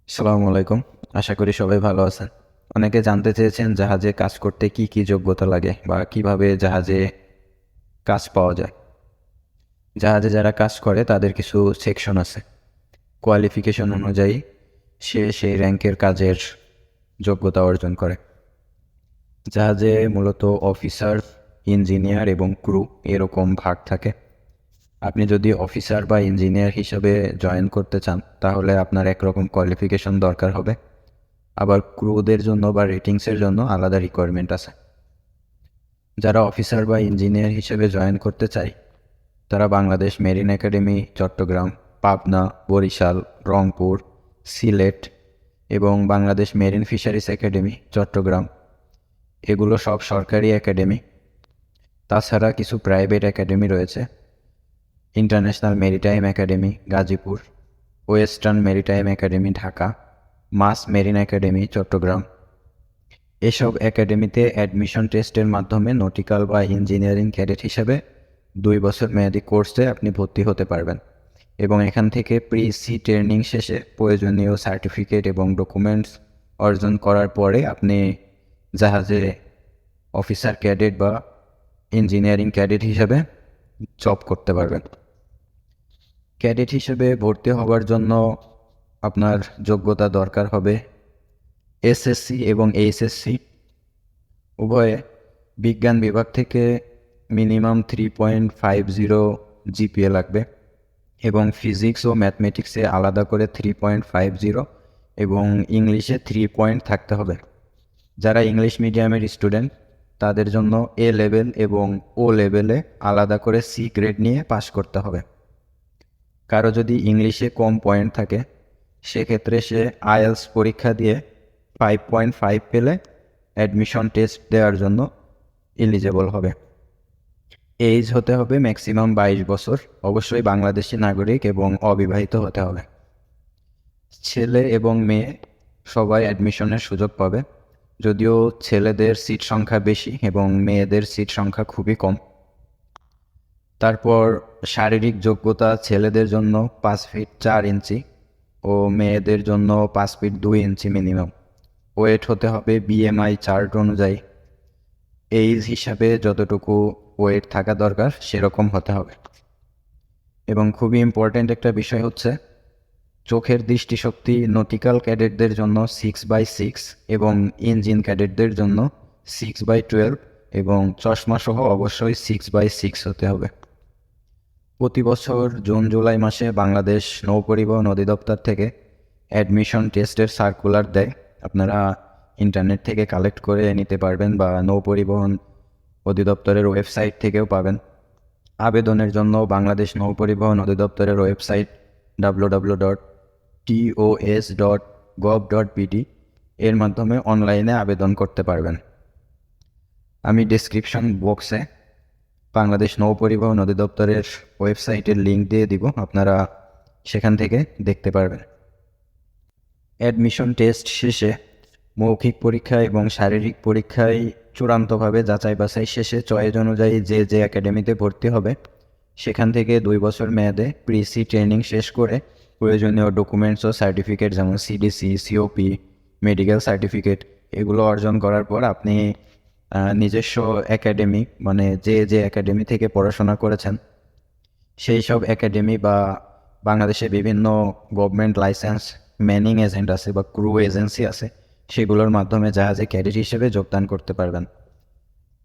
আসসালামু আলাইকুম। আশা করি সবাই ভালো আছেন। অনেকে জানতে চেয়েছেন জাহাজে কাজ করতে কি কি যোগ্যতা লাগে বা কিভাবে জাহাজে কাজ পাওয়া যায়। জাহাজে যারা কাজ করে তাদের কিছু সেকশন আছে। কোয়ালিফিকেশন অনুযায়ী সে সেই র্যাঙ্কের কাজের যোগ্যতা অর্জন করে। জাহাজে মূলত অফিসার, ইঞ্জিনিয়ার এবং ক্রু এরকম ভাগ থাকে। আপনি যদি অফিসার বা ইঞ্জিনিয়ার হিসেবে জয়েন করতে চান তাহলে আপনার একরকম কোয়ালিফিকেশন দরকার হবে। আবার ক্রুদের জন্য বা রেটিংসের জন্য আলাদা রিকোয়ারমেন্ট আছে। যারা অফিসার বা ইঞ্জিনিয়ার হিসেবে জয়েন করতে চায় তারা বাংলাদেশ মেরিন একাডেমি, চট্টগ্রাম, পাবনা, বরিশাল, রংপুর, সিলেট এবং Bangladesh marine fisheries academy, Chattogram এগুলো সব সরকারি একাডেমি। তাছাড়া কিছু প্রাইভেট একাডেমি রয়েছে। International maritime academy, Gazipur; western maritime academy, Dhaka; মাস মেরিন একাডেমি, চট্টগ্রাম। এসব একাডেমিতে অ্যাডমিশন টেস্টের মাধ্যমে নটিক্যাল বা ইঞ্জিনিয়ারিং ক্যাডেট হিসেবে 2 বছর মেয়াদী কোর্সে আপনি ভর্তি হতে পারবেন এবং এখান থেকে প্রি-সি ট্রেনিং শেষে প্রয়োজনীয় সার্টিফিকেট এবং ডকুমেন্টস অর্জন করার পরে আপনি জাহাজে অফিসার ক্যাডেট বা ইঞ্জিনিয়ারিং ক্যাডেট হিসেবে জব করতে পারবেন। ক্যাডেট হিসেবে ভর্তি হওয়ার জন্য আপনার যোগ্যতা দরকার হবে এসএসসি এবং এইচএসসি উভয়ে। বিজ্ঞান বিভাগ থেকে মিনিমাম 3.50 জিপিএ লাগবে এবং ফিজিক্স ও ম্যাথমেটিক্সে আলাদা করে 3.50 এবং ইংলিশে 3 পয়েন্ট থাকতে হবে। যারা ইংলিশ মিডিয়ামের স্টুডেন্ট তাদের জন্য এ লেভেল এবং ও লেভেলে আলাদা করে সি গ্রেড নিয়ে পাশ করতে হবে। কারো যদি ইংলিশে কম পয়েন্ট থাকে সেক্ষেত্রে সে আইএলস পরীক্ষা দিয়ে 5.5 পেলে অ্যাডমিশন টেস্ট দেওয়ার জন্য এলিজেবল হবে। এজ হতে হবে ম্যাক্সিমাম 22 বছর, অবশ্যই বাংলাদেশি নাগরিক এবং অবিবাহিত হতে হবে। ছেলে এবং মেয়ে সবাই অ্যাডমিশনের সুযোগ পাবে, যদিও ছেলেদের সিট সংখ্যা বেশি এবং মেয়েদের সিট সংখ্যা খুবই কম। তারপর শারীরিক যোগ্যতা ছেলেদের জন্য 5 ফিট 4 ইঞ্চি ও মেয়েদের জন্য 5 ফিট 2 ইঞ্চি মিনিমাম। ওয়েট হতে হবে বিএমআই চার্ট অনুযায়ী। এইজ হিসাবে যতটুকু ওয়েট থাকা দরকার সেরকম হতে হবে। এবং খুবই ইম্পর্ট্যান্ট একটা বিষয় হচ্ছে চোখের দৃষ্টিশক্তি নটিক্যাল ক্যাডেটদের জন্য 6/6 এবং ইঞ্জিন ক্যাডেটদের জন্য 6/12 এবং চশমা সহ অবশ্যই 6/6 হতে হবে। প্রতি বছর জুন জুলাই মাসে বাংলাদেশ নৌ পরিবহন অধিদপ্তর থেকে অ্যাডমিশন টেস্টের সার্কুলার দেয়। আপনারা ইন্টারনেট থেকে কালেক্ট করে নিতে পারবেন বা নৌ পরিবহন অধিদপ্তরের ওয়েবসাইট থেকেও পাবেন। আবেদনের জন্য বাংলাদেশ নৌ পরিবহন অধিদপ্তরের ওয়েবসাইট www.tos.gov.bd এর মাধ্যমে অনলাইনে আবেদন করতে পারবেন। আমি ডেসক্রিপশন বক্সে বাংলাদেশ নৌ পরিবহন অধিদপ্তরের ওয়েবসাইটের লিঙ্ক দিয়ে দিব, আপনারা সেখান থেকে দেখতে পারবেন। অ্যাডমিশন টেস্ট শেষে মৌখিক পরীক্ষা এবং শারীরিক পরীক্ষায় চূড়ান্তভাবে যাচাই বাছাই শেষে চয়েস অনুযায়ী যে যে একাডেমিতে ভর্তি হবে সেখান থেকে 2 বছর মেয়াদে প্রি-সি ট্রেনিং শেষ করে প্রয়োজনীয় ডকুমেন্টস ও সার্টিফিকেট যেমন সিডিসি, সিওপি, মেডিকেল সার্টিফিকেট এগুলো অর্জন করার পর আপনি নিজস্ব একাডেমি মানে যে যে একাডেমি থেকে পড়াশোনা করেছেন সেই সব একাডেমি বা বাংলাদেশে বিভিন্ন গভর্নমেন্ট লাইসেন্স ম্যানিং এজেন্ট আছে বা ক্রু এজেন্সি আছে, সেগুলোর মাধ্যমে জাহাজে ক্যাডেট হিসেবে যোগদান করতে পারবেন।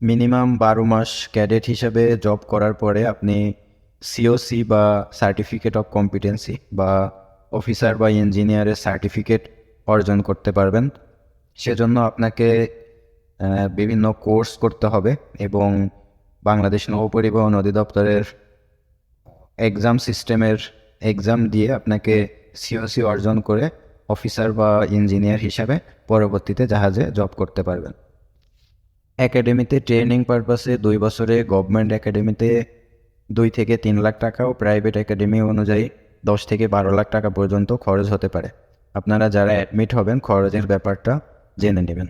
মিনিমাম 12 মাস ক্যাডেট হিসেবে জব করার পরে আপনি সিওসি বা সার্টিফিকেট অফ কম্পিটেন্সি বা অফিসার বা ইঞ্জিনিয়ারের সার্টিফিকেট অর্জন করতে পারবেন। সেজন্য আপনাকে বিভিন্ন কোর্স করতে হবে এবং বাংলাদেশ নৌ পরিবহন অধিদপ্তরের এক্সাম সিস্টেমের এক্সাম দিয়ে আপনাকে সিওসি অর্জন করে অফিসার বা ইঞ্জিনিয়ার হিসাবে পরবর্তীতে জাহাজে জব করতে পারবেন। একাডেমিতে ট্রেনিং পারপাসে 2 বছরে গভর্নমেন্ট একাডেমিতে 2 থেকে 3 লাখ টাকা ও প্রাইভেট একাডেমি অনুযায়ী 10 থেকে 12 লাখ টাকা পর্যন্ত খরচ হতে পারে। আপনারা যারা অ্যাডমিট হবেন খরচের ব্যাপারটা জেনে নেবেন।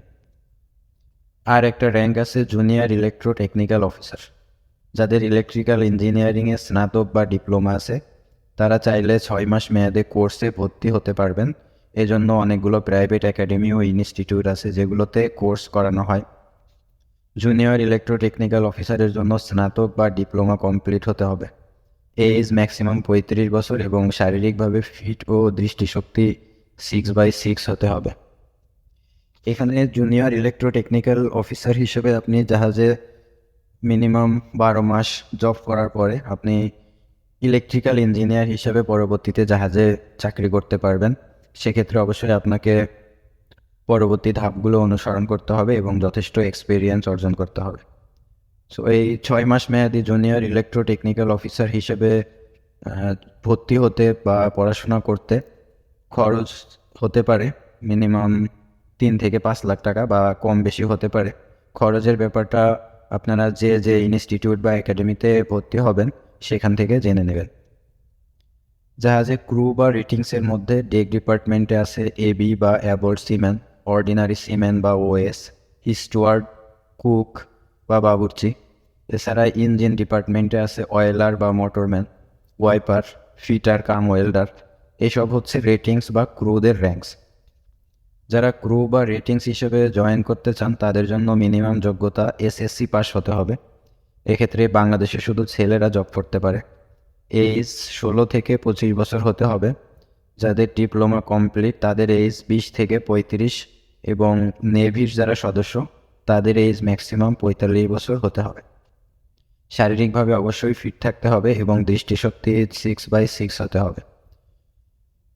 আর একটা র্যাঙ্ক আছে জুনিয়র ইলেকট্রো টেকনিক্যাল অফিসার। যাদের ইলেকট্রিক্যাল ইঞ্জিনিয়ারিংয়ে স্নাতক বা ডিপ্লোমা আছে তারা চাইলে 6 মাস মেয়াদে কোর্সে ভর্তি হতে পারবেন এজন্য অনেকগুলো প্রাইভেট একাডেমি ও ইনস্টিটিউট আছে যেগুলোতে কোর্স করানো হয়। জুনিয়র ইলেকট্রোটেকনিক্যাল অফিসারের জন্য স্নাতক বা ডিপ্লোমা কমপ্লিট হতে হবে। এজ ম্যাক্সিমাম 35 বছর এবং শারীরিকভাবে ফিট ও দৃষ্টিশক্তি 6/6 হতে হবে। এখানে জুনিয়র ইলেকট্রোটেকনিক্যাল অফিসার হিসেবে আপনি জাহাজে মিনিমাম 12 মাস জব করার পরে আপনি ইলেকট্রিক্যাল ইঞ্জিনিয়ার হিসেবে পরবর্তীতে জাহাজে চাকরি করতে পারবেন। সেক্ষেত্রে অবশ্যই আপনাকে পরবর্তী ধাপগুলো অনুসরণ করতে হবে এবং যথেষ্ট এক্সপিরিয়েন্স অর্জন করতে হবে। সো এই 6 মাস মেয়াদি জুনিয়র ইলেকট্রোটেকনিক্যাল অফিসার হিসেবে ভর্তি হতে বা পড়াশোনা করতে খরচ হতে পারে মিনিমাম 3 থেকে 5 লাখ টাকা বা কম বেশি হতে পারে। খরচের ব্যাপারটা আপনারা যে ইনস্টিটিউট বা একাডেমিতে ভর্তি হবেন সেখান থেকে জেনে নেবেন। জাহাজে ক্রু বা রেটিংসের মধ্যে ডেক ডিপার্টমেন্টে আছে এবি বা অ্যাবোর্ড সিম্যান, অর্ডিনারি সিম্যান বা ওএস, স্টুয়ার্ড, কুক বা বাবুর্চি। এছাড়া ইঞ্জিন ডিপার্টমেন্টে আছে অয়েলার বা মোটরম্যান, ওয়াইপার, ফিটার কাম ওয়েল্ডার। এসব হচ্ছে রেটিংস বা ক্রুদের র্যাঙ্কস। যারা ক্রু বা রেটিংস হিসেবে জয়েন করতে চান তাদের জন্য মিনিমাম যোগ্যতা এসএসসি পাস হতে হবে। এক্ষেত্রে বাংলাদেশে শুধু ছেলেরা জব করতে পারে। এজ 16 থেকে 25 বছর হতে হবে। যাদের ডিপ্লোমা কমপ্লিট তাদের এজ 20 থেকে 35 এবং নেভির যারা সদস্য তাদের এজ ম্যাক্সিমাম 45 বছর হতে হবে। শারীরিকভাবে অবশ্যই ফিট থাকতে হবে এবং দৃষ্টিশক্তি 6/6 হতে হবে।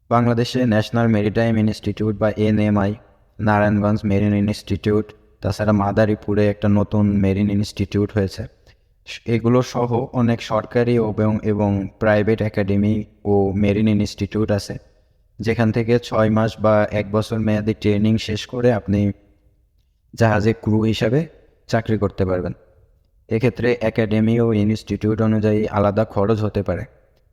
বাংলাদেশে ন্যাশনাল মেরিটাইম ইনস্টিটিউট বা NMI, নারায়ণগঞ্জ মেরিন ইনস্টিটিউট, তাছাড়া মাদারীপুরে একটা নতুন মেরিন ইনস্টিটিউট হয়েছে। এগুলো সহ অনেক সরকারি এবং প্রাইভেট একাডেমি ও মেরিন ইনস্টিটিউট আছে যেখান থেকে 6 মাস বা 1 বছর মেয়াদি ট্রেনিং শেষ করে আপনি জাহাজে ক্রু হিসাবে চাকরি করতে পারবেন। এক্ষেত্রে একাডেমি ও ইনস্টিটিউট অনুযায়ী আলাদা খরচ হতে পারে।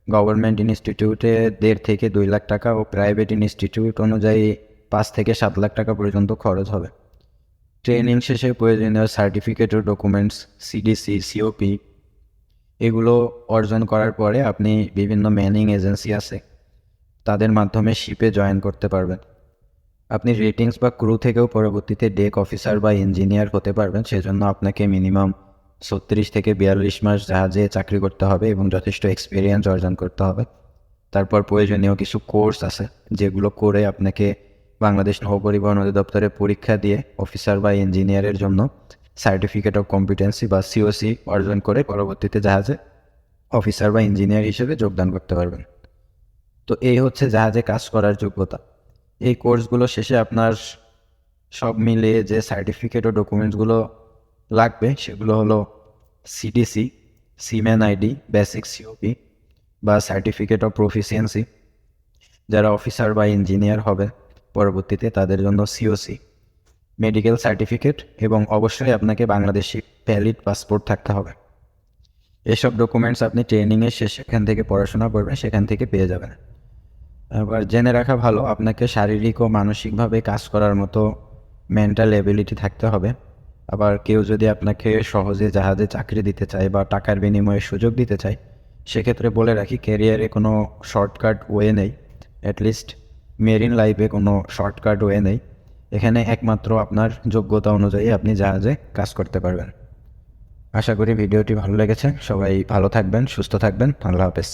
গভর্নমেন্ট ইনস্টিটিউটে 1.5 থেকে 2 লাখ টাকা ও প্রাইভেট ইনস্টিটিউট অনুযায়ী 5 থেকে 7 লাখ টাকা পর্যন্ত খরচ হবে। ট্রেনিং শেষে প্রয়োজনীয় সার্টিফিকেট ও ডকুমেন্টস, সিডিসি, সিওপি এগুলো অর্জন করার পরে আপনি বিভিন্ন ম্যানিং এজেন্সি আছে তাদের মাধ্যমে শিপে জয়েন করতে পারবেন। আপনি রেটিংস বা ক্রু থেকেও পরবর্তীতে ডেক অফিসার বা ইঞ্জিনিয়ার হতে পারবেন। সেজন্য আপনাকে মিনিমাম 36 থেকে 42 মাস জাহাজে চাকরি করতে হবে এবং যথেষ্ট এক্সপিরিয়েন্স অর্জন করতে হবে। তারপর প্রয়োজনীয় কিছু কোর্স আছে যেগুলো করে আপনাকে বাংলাদেশ নৌ পরিবহন অধিদপ্তরে পরীক্ষা দিয়ে অফিসার বা ইঞ্জিনিয়ারের জন্য সার্টিফিকেট অফ কম্পিটেন্সি বা সিওসি অর্জন করে পরবর্তীতে জাহাজে অফিসার বা ইঞ্জিনিয়ার হিসেবে যোগদান করতে পারবেন। তো এই হচ্ছে জাহাজে কাজ করার যোগ্যতা। এই কোর্সগুলো শেষে আপনার সব মিলিয়ে যে সার্টিফিকেট ও ডকুমেন্টসগুলো লাগবে সেগুলো হলো CDC, seaman ID, basic COP বা সার্টিফিকেট অফ প্রফিসিয়েন্সি। যারা অফিসার বা ইঞ্জিনিয়ার হবে পরবর্তীতে তাদের জন্য সিওসি, মেডিকেল সার্টিফিকেট এবং অবশ্যই আপনাকে বাংলাদেশি ভ্যালিড পাসপোর্ট থাকতে হবে। এসব ডকুমেন্টস আপনি ট্রেনিংয়ের শেষে সেখান থেকে পড়াশোনা করবেন সেখান থেকে পেয়ে যাবেন। আবার জেনে রাখা ভালো আপনাকে শারীরিক ও মানসিকভাবে কাজ করার মতো মেন্টাল এবিলিটি থাকতে হবে। আবার কেউ যদি আপনাকে সহজে জাহাজে চাকরি দিতে চায় বা টাকার বিনিময়ে সুযোগ দিতে চায় সেক্ষেত্রে বলে রাখি ক্যারিয়ারে কোনো শর্টকাট ওয়ে নেই। অ্যাটলিস্ট মেরিন লাইফে কোনো শর্টকাট ওয়ে নেই। এখানে একমাত্র আপনার যোগ্যতা অনুযায়ী আপনি জাহাজে কাজ করতে পারবেন। আশা করি ভিডিওটি ভালো লেগেছে। সবাই ভালো থাকবেন, সুস্থ থাকবেন। আল্লাহ হাফেজ।